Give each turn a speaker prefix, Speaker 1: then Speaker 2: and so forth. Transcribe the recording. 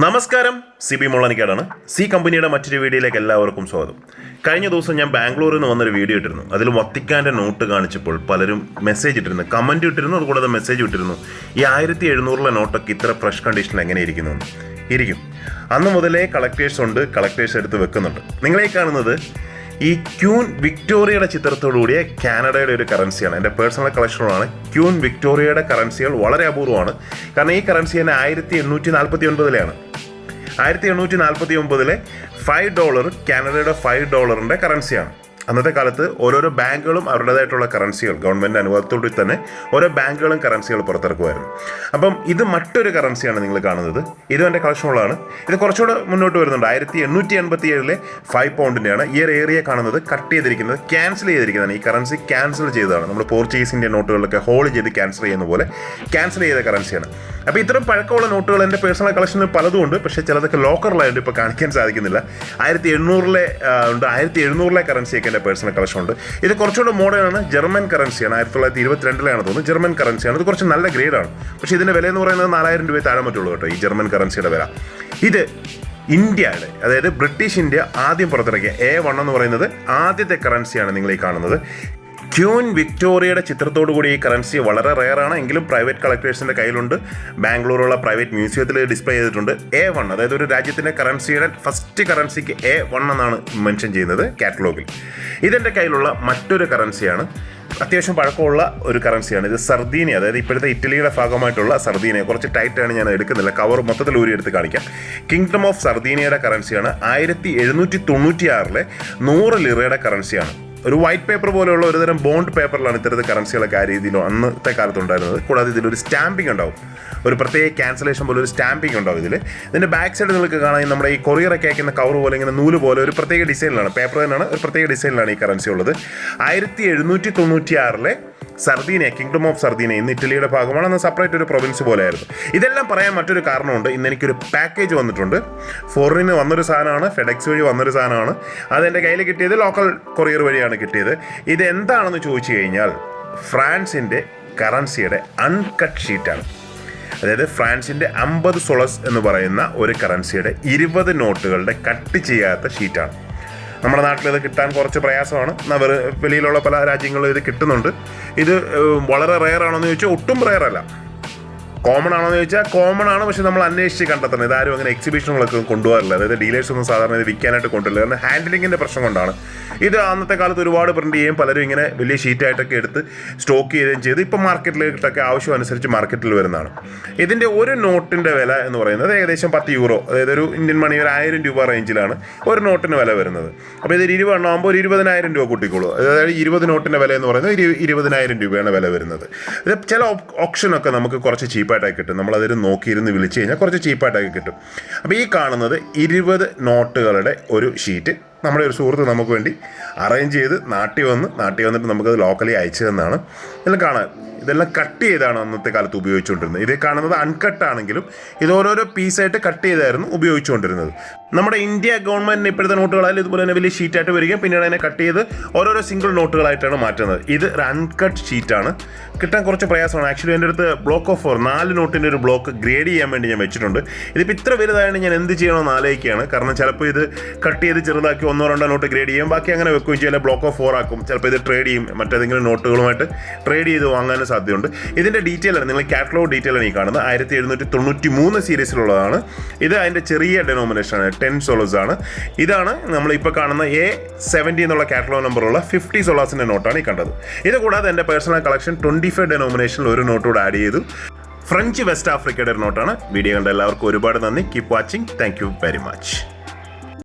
Speaker 1: നമസ്കാരം, CB മുള്ളനിക്കാടാണ്. C കമ്പനിയുടെ മറ്റൊരു വീഡിയോയിലേക്ക് എല്ലാവർക്കും സ്വാഗതം. കഴിഞ്ഞ ദിവസം ഞാൻ ബാംഗ്ലൂരിൽ നിന്ന് വന്നൊരു വീഡിയോ ഇട്ടിരുന്നു. അതിൽ വത്തിക്കാൻ്റെ നോട്ട് കാണിച്ചപ്പോൾ പലരും മെസ്സേജ് ഇട്ടിരുന്നു, കമൻറ്റ് ഇട്ടിരുന്നു, അതുകൂടാതെ മെസ്സേജ് ഇട്ടിരുന്നു. ഈ 1700 നോട്ടൊക്കെ ഇത്ര ഫ്രഷ് കണ്ടീഷനിൽ എങ്ങനെ ഇരിക്കും. അന്ന് മുതലേ കളക്ടേഴ്സ് ഉണ്ട്, കളക്ടേഴ്സ് എടുത്ത് വെക്കുന്നുണ്ട്. നിങ്ങളെ കാണുന്നത് ഈ ക്യൂൻ വിക്ടോറിയയുടെ ചിത്രത്തോടുകൂടിയ കാനഡയുടെ ഒരു കറൻസിയാണ്. എൻ്റെ പേഴ്സണൽ കളക്ഷനുകളാണ്. ക്യൂൻ വിക്ടോറിയയുടെ കറൻസികൾ വളരെ അപൂർവമാണ്. കാരണം ഈ കറൻസി തന്നെ 1849 1849 $5 കാനഡയുടെ $5 കറൻസിയാണ്. അന്നത്തെ കാലത്ത് ഓരോരോ ബാങ്കുകളും അവരുടേതായിട്ടുള്ള കറൻസികൾ ഗവൺമെൻറ് അനുവാദത്തോടെ തന്നെ ഓരോ ബാങ്കുകളും കറൻസികൾ പുറത്തിറക്കുമായിരുന്നു. അപ്പം ഇത് മറ്റൊരു കറൻസിയാണ് നിങ്ങൾ കാണുന്നത്. ഇതും എൻ്റെ കളക്ഷനുകളാണ്. ഇത് കുറച്ചുകൂടെ മുന്നോട്ട് വരുന്നുണ്ട്. 1887 £5 ഈ ഒരു ഏരിയ കാണുന്നത് കട്ട് ചെയ്തിരിക്കുന്നത്, ക്യാൻസൽ ചെയ്തിരിക്കുന്നതാണ്. ഈ കറൻസി ക്യാൻസൽ ചെയ്തതാണ്. നമ്മൾ പോർച്ചുഗീസിൻ്റെ നോട്ടുകളിലൊക്കെ ഹോൾഡ് ചെയ്ത് ക്യാൻസൽ ചെയ്യുന്ന പോലെ ക്യാൻസൽ ചെയ്ത കറൻസിയാണ്. അപ്പോൾ ഇത്തരം പഴക്കമുള്ള നോട്ടുകൾ എൻ്റെ പേഴ്സണൽ കളക്ഷനിൽ പലതും ഉണ്ട്. പക്ഷേ ചിലതൊക്കെ ലോക്കറിലായിട്ട് ഇപ്പോൾ കാണിക്കാൻ സാധിക്കുന്നില്ല. 1700 ഉണ്ട്, 1700 കറൻസിയൊക്കെ എൻ്റെ പേഴ്സണൽ കളക്ഷൻ ഉണ്ട്. ഇത് കുറച്ചുകൂടെ മോഡേണാണ്. ജർമ്മൻ കറൻസിയാണ്. 1922 തോന്നുന്നു. ജർമ്മൻ കറൻസിയാണ്. ഇത് കുറച്ച് നല്ല ഗ്രേഡാണ്. പക്ഷേ ഇതിൻ്റെ വില എന്ന് പറയുന്നത് 4000 രൂപ താഴെ പറ്റുള്ളൂ കേട്ടോ, ഈ ജർമ്മൻ കറൻസിയുടെ വില. ഇത് ഇന്ത്യയുടെ, അതായത് ബ്രിട്ടീഷ് ഇന്ത്യ ആദ്യം പുറത്തിറക്കിയ A1 എന്ന് പറയുന്നത് ആദ്യത്തെ കറൻസിയാണ് നിങ്ങൾ ഈ കാണുന്നത്. ക്യൂൻ വിക്ടോറിയയുടെ ചിത്രത്തോടു കൂടി ഈ കറൻസി വളരെ റെയറാണ്. എങ്കിലും പ്രൈവറ്റ് കളക്ടേഴ്സിൻ്റെ കയ്യിലുണ്ട്. ബാംഗ്ലൂരുള്ള പ്രൈവറ്റ് മ്യൂസിയത്തിൽ ഡിസ്പ്ലേ ചെയ്തിട്ടുണ്ട്. A1, അതായത് ഒരു രാജ്യത്തിൻ്റെ കറൻസിയുടെ ഫസ്റ്റ് കറൻസിക്ക് A1 എന്നാണ് മെൻഷൻ ചെയ്യുന്നത് കാറ്റലോഗിൽ. ഇതെൻ്റെ കയ്യിലുള്ള മറ്റൊരു കറൻസിയാണ്. അത്യാവശ്യം പഴക്കമുള്ള ഒരു കറൻസിയാണ്. ഇത് സർദീനിയ, അതായത് ഇപ്പോഴത്തെ ഇറ്റലിയുടെ ഭാഗമായിട്ടുള്ള സർദീനിയ. കുറച്ച് ടൈറ്റാണ്, ഞാൻ എടുക്കുന്നില്ല, കവർ മൊത്തത്തിൽ ഊരി എടുത്ത് കാണിക്കാം. കിങ്ഡം ഓഫ് സർദീനിയയുടെ കറൻസിയാണ്. 1796 100 ലിറയുടെ കറൻസിയാണ്. ഒരു വൈറ്റ് പേപ്പർ പോലെയുള്ള ഒരുതരം ബോണ്ട് പേപ്പറിലാണ് ഇത്തരത്തിൽ കറൻസികളൊക്കെ ആ രീതിയിലോ അന്നത്തെ കാലത്തുണ്ടായിരുന്നത്. കൂടാതെ ഇതിലൊരു സ്റ്റാമ്പിംഗ് ഉണ്ടാവും, ഒരു പ്രത്യേക ക്യാൻസലേഷൻ പോലെ ഒരു സ്റ്റാമ്പിംഗ് ഉണ്ടാവും ഇതിൽ. ഇതിൻ്റെ ബാക്ക് സൈഡ് നിങ്ങൾക്ക് കാണാൻ നമ്മുടെ ഈ കൊറിയറൊക്കെ അയക്കുന്ന കവർ പോലെ ഇങ്ങനെ നൂല് പോലെ ഒരു പ്രത്യേക ഡിസൈനിലാണ്, പേപ്പർ തന്നെയാണ്, ഒരു പ്രത്യേക ഡിസൈനിലാണ് ഈ കറൻസി ഉള്ളത്. 1796 സർദീനിയ, കിങ്ഡം ഓഫ് സർദീനിയ, ഇന്ന് ഇറ്റലിയുടെ ഭാഗമാണ്, അന്ന് സെപ്പറേറ്റ് ഒരു പ്രൊവിൻസ് പോലെയായിരുന്നു. ഇതെല്ലാം പറയാൻ മറ്റൊരു കാരണമുണ്ട്. ഇന്ന് എനിക്കൊരു പാക്കേജ് വന്നിട്ടുണ്ട്. ഫോറിനിൽ വന്നൊരു സാധനമാണ്, ഫെഡെക്സ് വഴി വന്നൊരു സാധനമാണ്. അതെൻ്റെ കയ്യിൽ കിട്ടിയത് ലോക്കൽ കൊറിയർ വഴിയാണ് കിട്ടിയത്. ഇത് എന്താണെന്ന് ചോദിച്ചു കഴിഞ്ഞാൽ ഫ്രാൻസിൻ്റെ കറൻസിയുടെ അൺകട്ട് ഷീറ്റാണ്. അതായത് ഫ്രാൻസിൻ്റെ 50 സൊളസ് എന്ന് പറയുന്ന ഒരു കറൻസിയുടെ 20 നോട്ടുകളുടെ കട്ട് ചെയ്യാത്ത ഷീറ്റാണ്. നമ്മുടെ നാട്ടിൽ ഇത് കിട്ടാൻ കുറച്ച് പ്രയാസമാണ്. വെളിയിലുള്ള പല രാജ്യങ്ങളിലും ഇത് കിട്ടുന്നുണ്ട്. ഇത് വളരെ റെയർ ആണോയെന്ന് ചോദിച്ചാൽ ഒട്ടും റെയർ അല്ല. കോമൺ ആണോ എന്ന് ചോദിച്ചാൽ കോമൺ ആണ്, പക്ഷേ നമ്മൾ അന്വേഷിച്ച് കണ്ടെത്തണം. ഇതാരും അങ്ങനെ എക്സിബിഷനുകളൊക്കെ കൊണ്ടുപോകാറില്ല. അതായത് ഡീലേഴ്സൊന്നും സാധാരണ ഇത് വിൽക്കാനായിട്ട് കൊണ്ടുവരില്ല. കാരണം ഹാൻഡിലിങ്ങിൻ്റെ പ്രശ്നം കൊണ്ടാണ്. ഇത് അന്നത്തെ കാലത്ത് ഒരുപാട് പ്രിൻറ്റ് ചെയ്യും, പലരും ഇങ്ങനെ വലിയ ഷീറ്റായിട്ടൊക്കെ എടുത്ത് സ്റ്റോക്ക് ചെയ്യുകയും ചെയ്ത് ഇപ്പം മാർക്കറ്റിലേക്കൊക്കെ ആവശ്യം അനുസരിച്ച് മാർക്കറ്റിൽ വരുന്നതാണ്. ഇതിൻ്റെ ഒരു നോട്ടിൻ്റെ വില എന്ന് പറയുന്നത് ഏകദേശം €10, അതായത് ഒരു ഇന്ത്യൻ മണി ഒരു 1000 രൂപ റേഞ്ചിലാണ് ഒരു നോട്ടിന് വില വരുന്നത്. അപ്പോൾ ഇത് 20 എണ്ണമാകുമ്പോൾ ഒരു 20,000 രൂപ കൂട്ടിക്കോളൂ. അതായത് 20 നോട്ടിൻ്റെ വില എന്ന് പറയുന്നത് 20,000 രൂപയാണ് വില വരുന്നത്. ഇത് ചില ഓപ്ഷനൊക്കെ നമുക്ക് കുറച്ച് ചീപ്പായിട്ടൊക്കെ കിട്ടും. നമ്മളതിൽ നോക്കിയിരുന്ന് വിളിച്ച് കഴിഞ്ഞാൽ കുറച്ച് ചീപ്പായിട്ടൊക്കെ കിട്ടും. അപ്പോൾ ഈ കാണുന്നത് 20 നോട്ടുകളുടെ ഒരു ഷീറ്റ് നമ്മുടെ ഒരു സുഹൃത്ത് നമുക്ക് വേണ്ടി അറേഞ്ച് ചെയ്ത് നാട്ടിൽ വന്നിട്ട് നമുക്കത് ലോക്കലി അയച്ചു തന്നാണ്. ഇതെല്ലാം കാണാൻ, ഇതെല്ലാം കട്ട് ചെയ്താണ് അന്നത്തെ കാലത്ത് ഉപയോഗിച്ചുകൊണ്ടിരുന്നത്. ഇത് കാണുന്നത് അൺകട്ടാണെങ്കിലും ഇത് ഓരോരോ പീസായിട്ട് കട്ട് ചെയ്തായിരുന്നു ഉപയോഗിച്ചുകൊണ്ടിരുന്നത്. നമ്മുടെ ഇന്ത്യ ഗവൺമെൻറ്റിന് ഇപ്പോഴത്തെ നോട്ടുകളായാലും ഇതുപോലെ തന്നെ വലിയ ഷീറ്റായിട്ട് വരികയും പിന്നീട് അതിനെ കട്ട് ചെയ്ത് ഓരോരോ സിംഗിൾ നോട്ടുകളായിട്ടാണ് മാറ്റുന്നത്. ഇത് ഒരു അൺകട്ട് ഷീറ്റാണ്, കിട്ടാൻ കുറച്ച് പ്രയാസമാണ്. ആക്ച്വലി എൻ്റെ അടുത്ത് ബ്ലോക്ക് ഓഫ് 4 നോട്ടിൻ്റെ ഒരു ബ്ലോക്ക് ഗ്രേഡ് ചെയ്യാൻ വേണ്ടി ഞാൻ വെച്ചിട്ടുണ്ട്. ഇതിപ്പോൾ ഇത്ര വലുതായാണ് ഞാൻ എന്ത് ചെയ്യണമെന്ന് ആലോചിക്കുകയാണ്. കാരണം ചിലപ്പോൾ ഇത് കട്ട് ചെയ്ത് ചെറുതാക്കി 1-2 നോട്ട് ഗ്രേഡ് ചെയ്യും, ബാക്കി അങ്ങനെ വെക്കുകയും ചെയ്യില്ല, ബ്ലോക്ക് ഓഫ് 4 ആക്കും. ചിലപ്പോൾ ഇത് ട്രേഡ് ചെയ്യും, മറ്റേതെങ്കിലും നോട്ടുകളുമായിട്ട് ട്രേഡ് ചെയ്ത് വാങ്ങാനും സാധ്യതയുണ്ട്. ഇതിൻ്റെ ഡീറ്റെയിൽ ആണ്, നിങ്ങൾ കാറ്റലോഗ് ഡീറ്റെയിൽ ആണ് ഈ കാണുന്നത്. 1793 സീരീസിലുള്ളതാണ്. ഇത് അതിൻ്റെ ചെറിയ ഡെനോമിനേഷനാണ്, 10 സൊളസ് ആണ്. ഇതാണ് നമ്മളിപ്പോൾ കാണുന്ന A70 എന്നുള്ള കാറ്റലോഗ് നമ്പറുള്ള 50 സൊളാസിൻ്റെ നോട്ടാണ് ഈ കണ്ടത്. ഇത് കൂടാതെ എൻ്റെ പേഴ്സണൽ കളക്ഷൻ 25 ഡെനോമിനേഷനിൽ ഒരു നോട്ടോട് ആഡ് ചെയ്തു. ഫ്രഞ്ച് വെസ്റ്റ് ആഫ്രിക്കയുടെ ഒരു നോട്ടാണ്. വീഡിയോ കണ്ട എല്ലാവർക്കും ഒരുപാട് നന്ദി. Keep watching. Thank you very much.